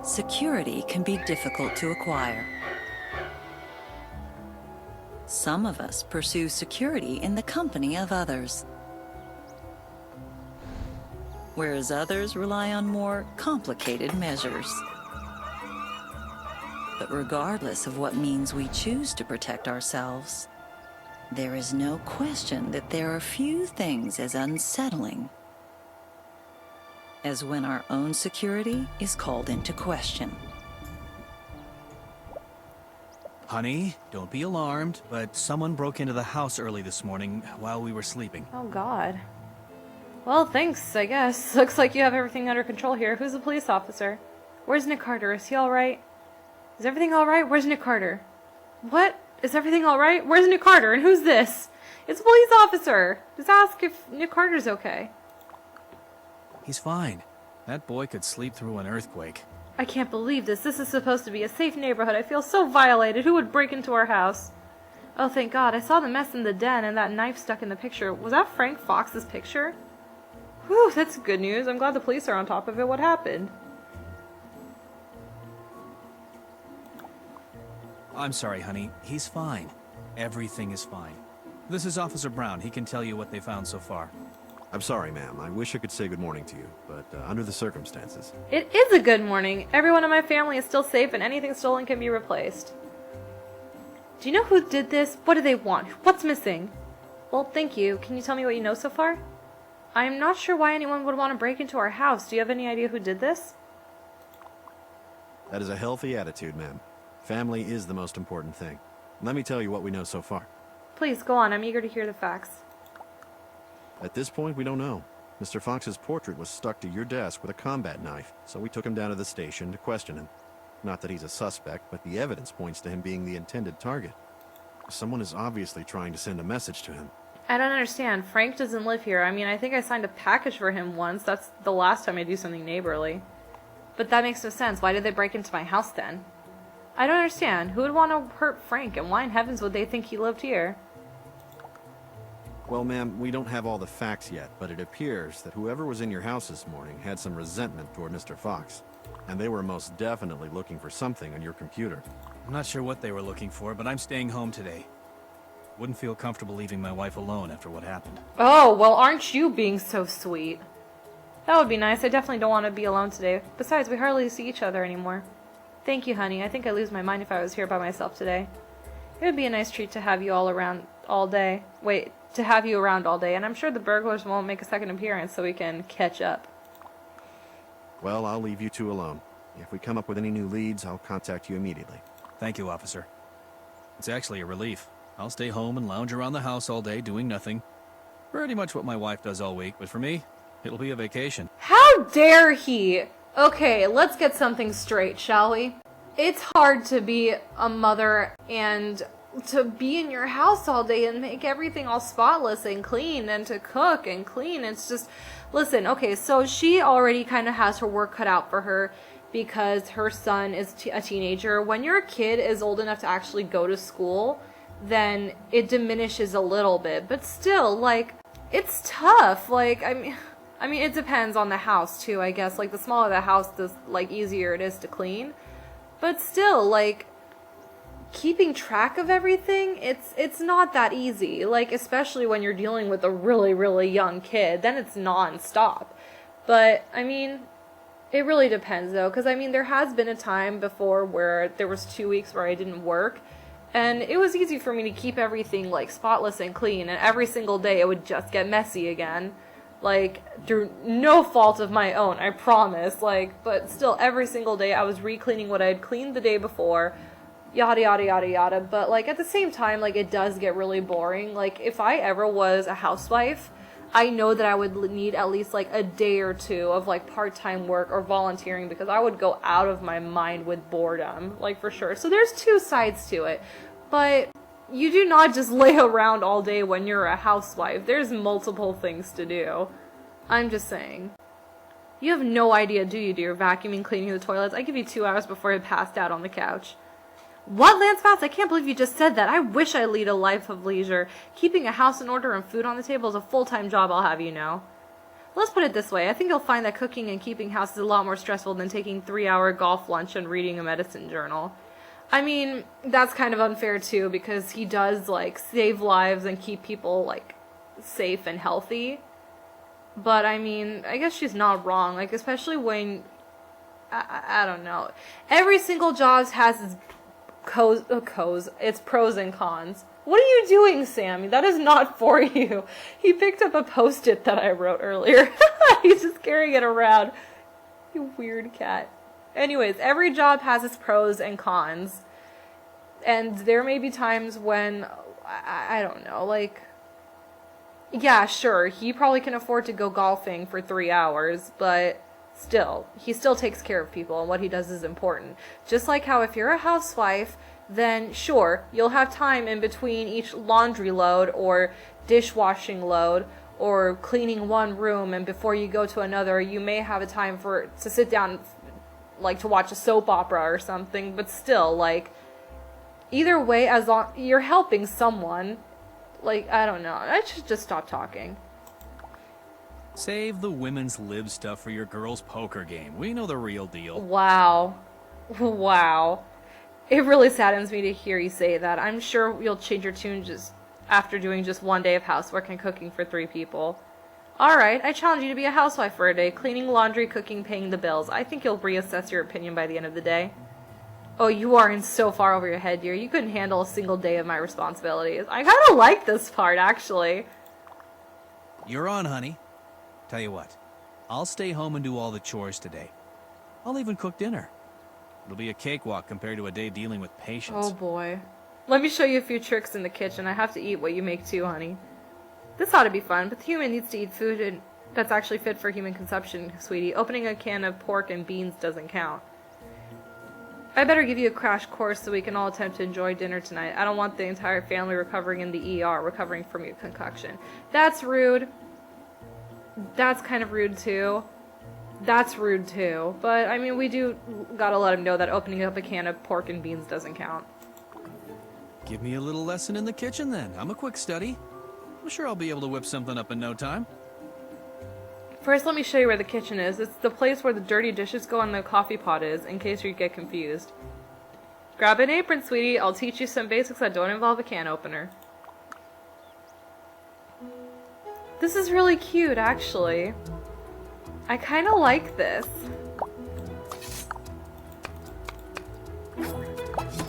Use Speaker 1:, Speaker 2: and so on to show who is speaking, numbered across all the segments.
Speaker 1: security can be difficult to acquire. Some of us pursue security in the company of others, whereas others rely on more complicated measures. But regardless of what means we choose to protect ourselves, there is no question that there are few things as unsettling as when our own security is called into question.
Speaker 2: Honey, don't be alarmed, but someone broke into the house early this morning while we were sleeping.
Speaker 3: Oh, God. Well, thanks, I guess. Looks like you have everything under control here. Who's the police officer? Where's Nick Carter? Is he alright? Is everything alright? Where's Nick Carter? What? Is everything alright? Where's Nick Carter? And who's this? It's a police officer! Just ask if Nick Carter's okay.
Speaker 2: He's fine. That boy could sleep through an earthquake.
Speaker 3: I can't believe this. This is supposed to be a safe neighborhood. I feel so violated. Who would break into our house? Oh, thank God. I saw the mess in the den and that knife stuck in the picture. Was that Frank Fox's picture? Whew, that's good news. I'm glad the police are on top of it. What happened?
Speaker 2: I'm sorry, honey. He's fine. Everything is fine. This is Officer Brown. He can tell you what they found so far.
Speaker 4: I'm sorry, ma'am. I wish I could say good morning to you, but under the circumstances.
Speaker 3: It is a good morning. Everyone in my family is still safe and anything stolen can be replaced. Do you know who did this? What do they want? What's missing? Well, thank you. Can you tell me what you know so far? I'm not sure why anyone would want to break into our house. Do you have any idea who did this?
Speaker 4: That is a healthy attitude, ma'am. Family is the most important thing. Let me tell you what we know so far.
Speaker 3: Please, go on. I'm eager to hear the facts.
Speaker 4: At this point, we don't know. Mr. Fox's portrait was stuck to your desk with a combat knife, so we took him down to the station to question him. Not that he's a suspect, but the evidence points to him being the intended target. Someone is obviously trying to send a message to him.
Speaker 3: I don't understand. Frank doesn't live here. I mean, I think I signed a package for him once. That's the last time I do something neighborly. But that makes no sense. Why did they break into my house then? I don't understand. Who would want to hurt Frank, and why in heavens would they think he lived here?
Speaker 4: Well, ma'am, we don't have all the facts yet, but it appears that whoever was in your house this morning had some resentment toward Mr. Fox. And they were most definitely looking for something on your computer.
Speaker 2: I'm not sure what they were looking for, but I'm staying home today. Wouldn't feel comfortable leaving my wife alone after what happened.
Speaker 3: Oh, well, aren't you being so sweet? That would be nice. I definitely don't want to be alone today. Besides, we hardly see each other anymore. Thank you, honey. I think I'd lose my mind if I was here by myself today. It would be a nice treat to have you all around all day. Wait, to have you around all day, and I'm sure the burglars won't make a second appearance so we can catch up.
Speaker 4: Well, I'll leave you two alone. If we come up with any new leads, I'll contact you immediately.
Speaker 2: Thank you, officer. It's actually a relief. I'll stay home and lounge around the house all day doing nothing. Pretty much what my wife does all week, but for me, it'll be a vacation.
Speaker 3: How dare he? Okay, let's get something straight, shall we? It's hard to be a mother and to be in your house all day and make everything all spotless and clean and to cook and clean. It's just, listen, okay, so she already kind of has her work cut out for her because her son is a teenager. When your kid is old enough to actually go to school, then it diminishes a little bit. But still, like, it's tough. Like, I mean, it depends on the house too, I guess. Like, the smaller the house, the like easier it is to clean. But still, like, keeping track of everything, it's not that easy. Like, especially when you're dealing with a really, really young kid, then it's non-stop. But, I mean, it really depends though, because I mean, there has been a time before where there was 2 weeks where I didn't work, and it was easy for me to keep everything, like, spotless and clean, and every single day it would just get messy again. Like, through no fault of my own, I promise. Like, but still, every single day I was re-cleaning what I had cleaned the day before, yada yada yada yada. But, like, at the same time, like, it does get really boring. Like, if I ever was a housewife, I know that I would need at least, like, a day or two of, like, part-time work or volunteering, because I would go out of my mind with boredom, like, for sure. So there's two sides to it. But you do not just lay around all day when you're a housewife. There's multiple things to do. I'm just saying. You have no idea, do you, dear? Vacuuming, cleaning the toilets. I give you 2 hours before I passed out on the couch. What, Lance Fast? I can't believe you just said that. I wish I lead a life of leisure. Keeping a house in order and food on the table is a full-time job, I'll have you know. Let's put it this way. I think you'll find that cooking and keeping house is a lot more stressful than taking 3-hour golf lunch and reading a medicine journal. I mean, that's kind of unfair too, because he does, like, save lives and keep people, like, safe and healthy. But, I mean, I guess she's not wrong. Like, especially when, I don't know. Every single job has its pros and cons. What are you doing, Sammy? That is not for you. He picked up a post-it that I wrote earlier. He's just carrying it around. You weird cat. Anyways, every job has its pros and cons. And there may be times when, I don't know, like, yeah, sure, he probably can afford to go golfing for 3 hours, but still, he still takes care of people, and what he does is important. Just like how if you're a housewife, then sure, you'll have time in between each laundry load or dishwashing load or cleaning one room, and before you go to another, you may have a time to sit down, like, to watch a soap opera or something, but still, like, either way, as long you're helping someone, like, I don't know, I should just stop talking.
Speaker 2: Save the women's lib stuff for your girls' poker game. We know the real deal.
Speaker 3: Wow. Wow. It really saddens me to hear you say that. I'm sure you'll change your tune just after doing just one day of housework and cooking for 3 people. Alright, I challenge you to be a housewife for a day, cleaning, laundry, cooking, paying the bills. I think you'll reassess your opinion by the end of the day. Oh, you are in so far over your head, dear. You couldn't handle a single day of my responsibilities. I kinda like this part, actually.
Speaker 2: You're on, honey. Tell you what, I'll stay home and do all the chores today. I'll even cook dinner. It'll be a cakewalk compared to a day dealing with patients.
Speaker 3: Oh boy. Let me show you a few tricks in the kitchen. I have to eat what you make too, honey. This ought to be fun, but the human needs to eat food that's actually fit for human consumption, sweetie. Opening a can of pork and beans doesn't count. I better give you a crash course so we can all attempt to enjoy dinner tonight. I don't want the entire family recovering in the ER, recovering from your concoction. That's rude. That's kind of rude too. That's rude too. But, I mean, we do gotta let him know that opening up a can of pork and beans doesn't count.
Speaker 2: Give me a little lesson in the kitchen then. I'm a quick study. I'm sure I'll be able to whip something up in no time.
Speaker 3: First, let me show you where the kitchen is. It's the place where the dirty dishes go and the coffee pot is, in case you get confused. Grab an apron, sweetie. I'll teach you some basics that don't involve a can opener. This is really cute, actually. I kind of like this.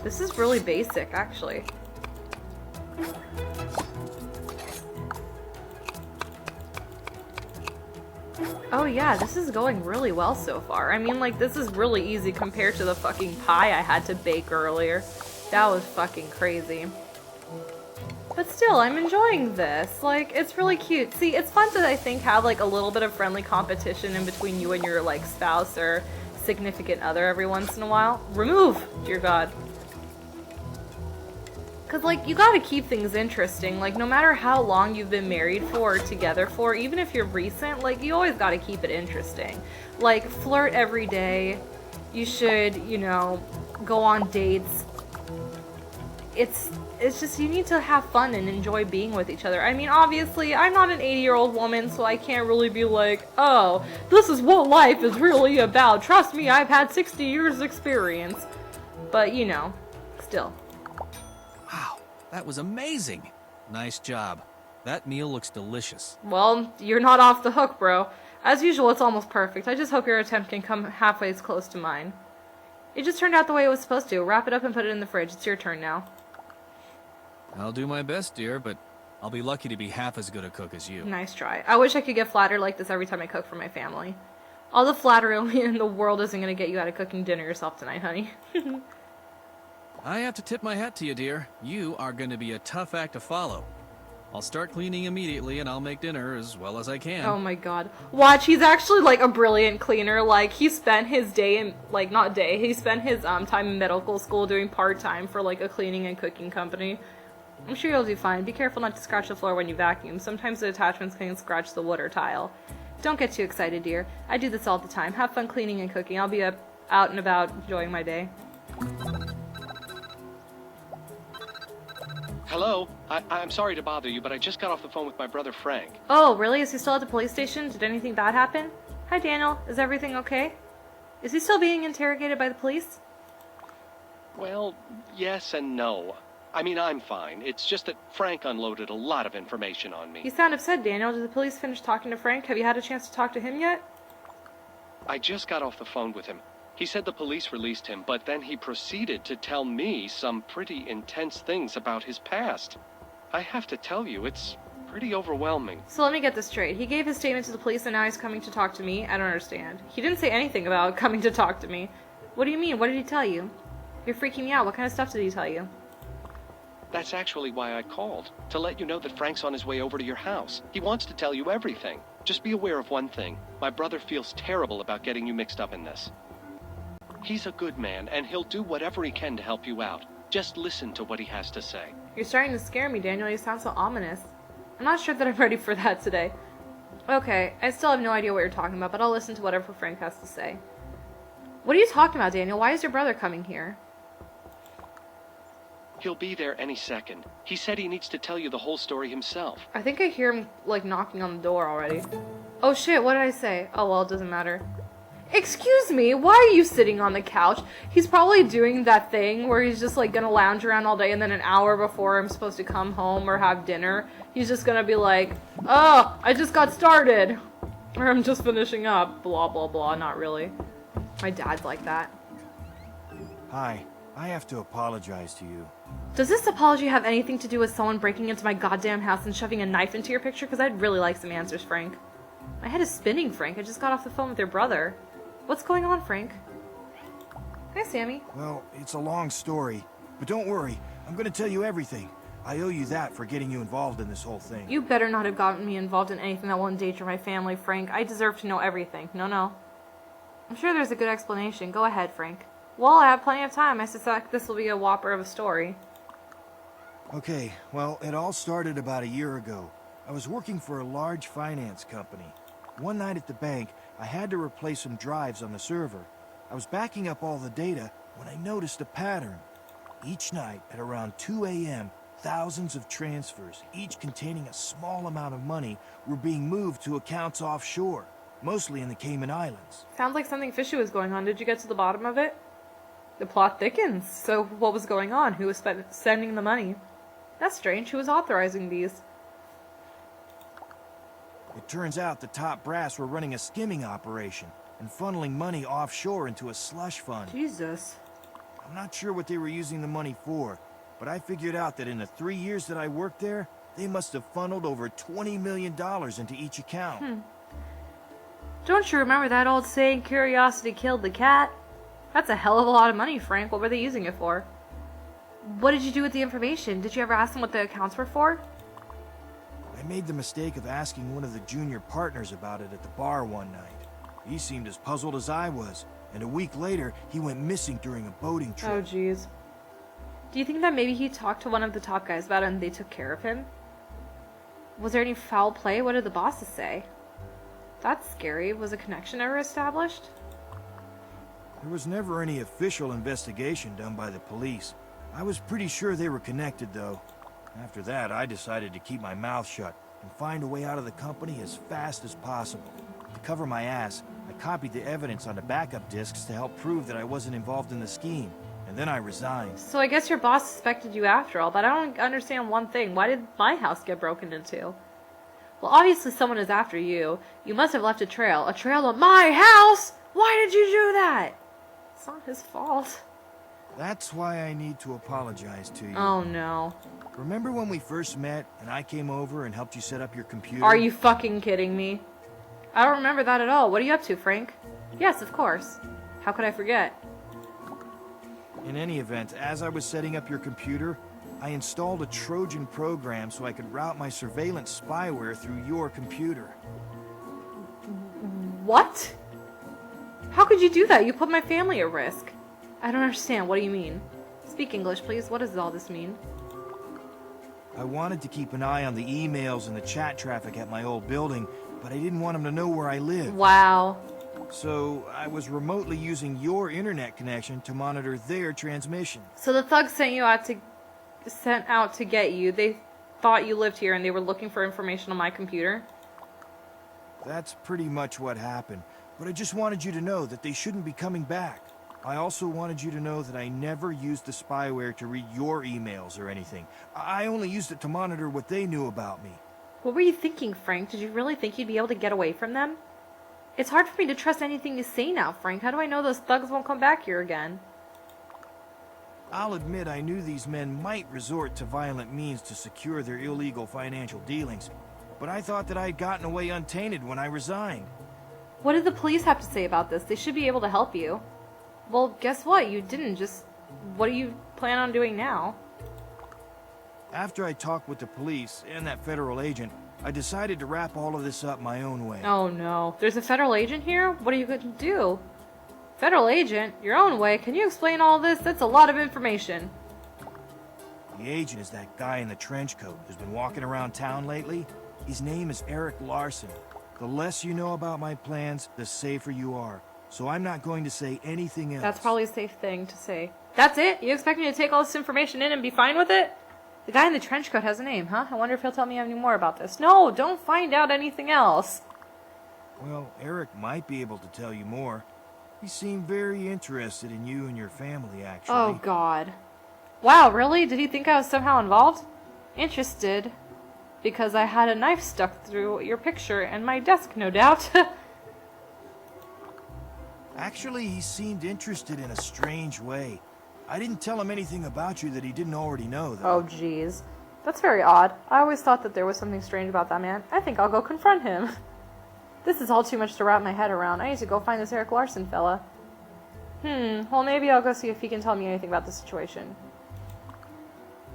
Speaker 3: This is really basic, actually. Oh yeah, this is going really well so far. I mean, like, this is really easy compared to the fucking pie I had to bake earlier. That was fucking crazy. But still, I'm enjoying this. Like, it's really cute. See, it's fun to, I think, have, like, a little bit of friendly competition in between you and your, like, spouse or significant other every once in a while. Remove! Dear God. Because, like, you gotta keep things interesting. Like, no matter how long you've been married for or together for, even if you're recent, like, you always gotta keep it interesting. Like, flirt every day. You should, you know, go on dates. It's just, you need to have fun and enjoy being with each other. I mean, obviously, I'm not an 80-year-old woman, so I can't really be like, oh, this is what life is really about. Trust me, I've had 60 years experience. But, you know, still.
Speaker 2: Wow, that was amazing. Nice job. That meal looks delicious.
Speaker 3: Well, you're not off the hook, bro. As usual, it's almost perfect. I just hope your attempt can come halfway as close to mine. It just turned out the way it was supposed to. Wrap it up and put it in the fridge. It's your turn now.
Speaker 2: I'll do my best, dear, but I'll be lucky to be half as good a cook as you.
Speaker 3: Nice try. I wish I could get flattered like this every time I cook for my family. All the flattery in the world isn't going to get you out of cooking dinner yourself tonight, honey.
Speaker 2: I have to tip my hat to you, dear. You are going to be a tough act to follow. I'll start cleaning immediately, and I'll make dinner as well as I can.
Speaker 3: Oh my god. Watch, he's actually, like, a brilliant cleaner. Like, he spent his day in, like, not day, he spent his time in medical school doing part-time for, like, a cleaning and cooking company. I'm sure you'll do fine. Be careful not to scratch the floor when you vacuum. Sometimes the attachments can scratch the wood or tile. Don't get too excited, dear. I do this all the time. Have fun cleaning and cooking. I'll be out and about enjoying my day.
Speaker 5: Hello? I'm sorry to bother you, but I just got off the phone with my brother Frank.
Speaker 3: Oh, really? Is he still at the police station? Did anything bad happen? Hi, Daniel. Is everything okay? Is he still being interrogated by the police?
Speaker 5: Well, yes and no. I mean, I'm fine. It's just that Frank unloaded a lot of information on me.
Speaker 3: You sound upset, Daniel. Did the police finish talking to Frank? Have you had a chance to talk to him yet?
Speaker 5: I just got off the phone with him. He said the police released him, but then he proceeded to tell me some pretty intense things about his past. I have to tell you, it's pretty overwhelming.
Speaker 3: So let me get this straight. He gave his statement to the police and now he's coming to talk to me? I don't understand. He didn't say anything about coming to talk to me. What do you mean? What did he tell you? You're freaking me out. What kind of stuff did he tell you?
Speaker 5: That's actually why I called, to let you know that Frank's on his way over to your house. He wants to tell you everything. Just be aware of one thing. My brother feels terrible about getting you mixed up in this. He's a good man, and he'll do whatever he can to help you out. Just listen to what he has to say.
Speaker 3: You're starting to scare me, Daniel. You sound so ominous. I'm not sure that I'm ready for that today. Okay, I still have no idea what you're talking about, but I'll listen to whatever Frank has to say. What are you talking about, Daniel? Why is your brother coming here?
Speaker 5: He'll be there any second. He said he needs to tell you the whole story himself.
Speaker 3: I think I hear him, like, knocking on the door already. Oh shit, what did I say? Oh well, it doesn't matter. Excuse me, why are you sitting on the couch? He's probably doing that thing where he's just, like, gonna lounge around all day and then an hour before I'm supposed to come home or have dinner, he's just gonna be like, oh, I just got started. Or I'm just finishing up. Blah, blah, blah. Not really. My dad's like that.
Speaker 6: Hi, I have to apologize to you.
Speaker 3: Does this apology have anything to do with someone breaking into my goddamn house and shoving a knife into your picture? Because I'd really like some answers, Frank. My head is spinning, Frank. I just got off the phone with your brother. What's going on, Frank? Hi, Sammy.
Speaker 6: Well, it's a long story, but don't worry. I'm going to tell you everything. I owe you that for getting you involved in this whole thing.
Speaker 3: You better not have gotten me involved in anything that will endanger my family, Frank. I deserve to know everything. No. I'm sure there's a good explanation. Go ahead, Frank. Well, I have plenty of time. I suspect this will be a whopper of a story.
Speaker 6: Okay, well, it all started about a year ago. I was working for a large finance company. One night at the bank, I had to replace some drives on the server. I was backing up all the data when I noticed a pattern. Each night at around 2 a.m., thousands of transfers, each containing a small amount of money, were being moved to accounts offshore, mostly in the Cayman Islands.
Speaker 3: Sounds like something fishy was going on. Did you get to the bottom of it? The plot thickens. So what was going on? Who was sending the money? That's strange. Who was authorizing these?
Speaker 6: It turns out the top brass were running a skimming operation and funneling money offshore into a slush fund.
Speaker 3: Jesus.
Speaker 6: I'm not sure what they were using the money for, but I figured out that in the 3 years that I worked there, they must have funneled over $20 million into each account.
Speaker 3: Don't you remember that old saying, curiosity killed the cat? That's a hell of a lot of money, Frank. What were they using it for? What did you do with the information? Did you ever ask them what the accounts were for?
Speaker 6: I made the mistake of asking one of the junior partners about it at the bar one night. He seemed as puzzled as I was, and a week later, he went missing during a boating trip.
Speaker 3: Oh, jeez. Do you think that maybe he talked to one of the top guys about it and they took care of him? Was there any foul play? What did the bosses say? That's scary. Was a connection ever established?
Speaker 6: There was never any official investigation done by the police. I was pretty sure they were connected, though. After that, I decided to keep my mouth shut and find a way out of the company as fast as possible. To cover my ass, I copied the evidence onto backup disks to help prove that I wasn't involved in the scheme, and then I resigned.
Speaker 3: So I guess your boss suspected you after all, but I don't understand one thing. Why did my house get broken into? Well, obviously someone is after you. You must have left a trail. A trail of my house? Why did you do that? It's not his fault.
Speaker 6: That's why I need to apologize to you.
Speaker 3: Oh, no.
Speaker 6: Remember when we first met and I came over and helped you set up your computer?
Speaker 3: Are you fucking kidding me? I don't remember that at all. What are you up to, Frank? Yes, of course. How could I forget?
Speaker 6: In any event, as I was setting up your computer, I installed a Trojan program so I could route my surveillance spyware through your computer.
Speaker 3: What? How could you do that? You put my family at risk. I don't understand. What do you mean? Speak English, please. What does all this mean?
Speaker 6: I wanted to keep an eye on the emails and the chat traffic at my old building, but I didn't want them to know where I lived.
Speaker 3: Wow.
Speaker 6: So I was remotely using your internet connection to monitor their transmission.
Speaker 3: So the thugs sent you out to sent out to get you. They thought you lived here and they were looking for information on my computer.
Speaker 6: That's pretty much what happened. But I just wanted you to know that they shouldn't be coming back. I also wanted you to know that I never used the spyware to read your emails or anything. I only used it to monitor what they knew about me.
Speaker 3: What were you thinking, Frank? Did you really think you'd be able to get away from them? It's hard for me to trust anything you say now, Frank. How do I know those thugs won't come back here again?
Speaker 6: I'll admit I knew these men might resort to violent means to secure their illegal financial dealings, but I thought that I had gotten away untainted when I resigned.
Speaker 3: What did the police have to say about this? They should be able to help you. Well, guess what? You didn't. What do you plan on doing now?
Speaker 6: After I talked with the police and that federal agent, I decided to wrap all of this up my own way.
Speaker 3: Oh no. There's a federal agent here? What are you going to do? Federal agent? Your own way? Can you explain all this? That's a lot of information.
Speaker 6: The agent is that guy in the trench coat who's been walking around town lately. His name is Eric Larson. The less you know about my plans, the safer you are. So I'm not going to say anything else.
Speaker 3: That's probably a safe thing to say. That's it? You expect me to take all this information in and be fine with it? The guy in the trench coat has a name, huh? I wonder if he'll tell me any more about this. No, don't find out anything else.
Speaker 6: Well, Eric might be able to tell you more. He seemed very interested in you and your family, actually.
Speaker 3: Oh, God. Wow, really? Did he think I was somehow involved? Interested? Because I had a knife stuck through your picture and my desk, no doubt.
Speaker 6: Actually, he seemed interested in a strange way. I didn't tell him anything about you that he didn't already know, though.
Speaker 3: Oh, jeez. That's very odd. I always thought that there was something strange about that man. I think I'll go confront him. This is all too much to wrap my head around. I need to go find this Eric Larson fella. Well, maybe I'll go see if he can tell me anything about the situation.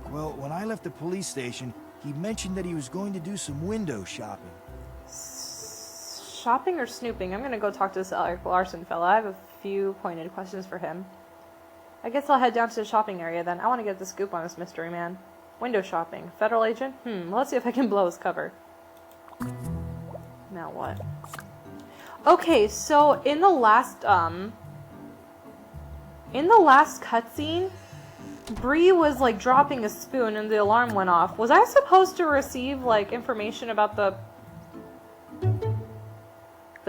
Speaker 6: Well, when I left the police station, he mentioned that he was going to do some window shopping.
Speaker 3: Shopping or snooping? I'm gonna go talk to this Eric Larson fella. I have a few pointed questions for him. I guess I'll head down to the shopping area then. I want to get the scoop on this mystery man. Window shopping. Federal agent? Let's see if I can blow his cover. Now what? Okay, so in the last cutscene, Bree was like dropping a spoon and the alarm went off. Was I supposed to receive like information about the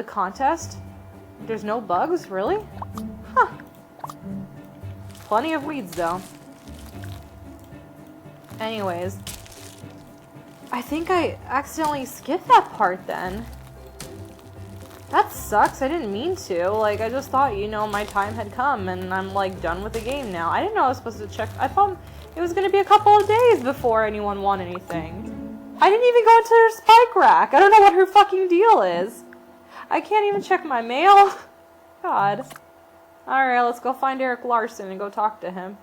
Speaker 3: contest? There's no bugs, really? Huh. Plenty of weeds though. Anyways, I think I accidentally skipped that part then. That sucks. I didn't mean to. Like, I just thought, you know, my time had come and I'm, like, done with the game now. I didn't know I was supposed to check. I thought it was going to be a couple of days before anyone won anything. I didn't even go into her spike rack. I don't know what her fucking deal is. I can't even check my mail. God. Alright, let's go find Eric Larson and go talk to him.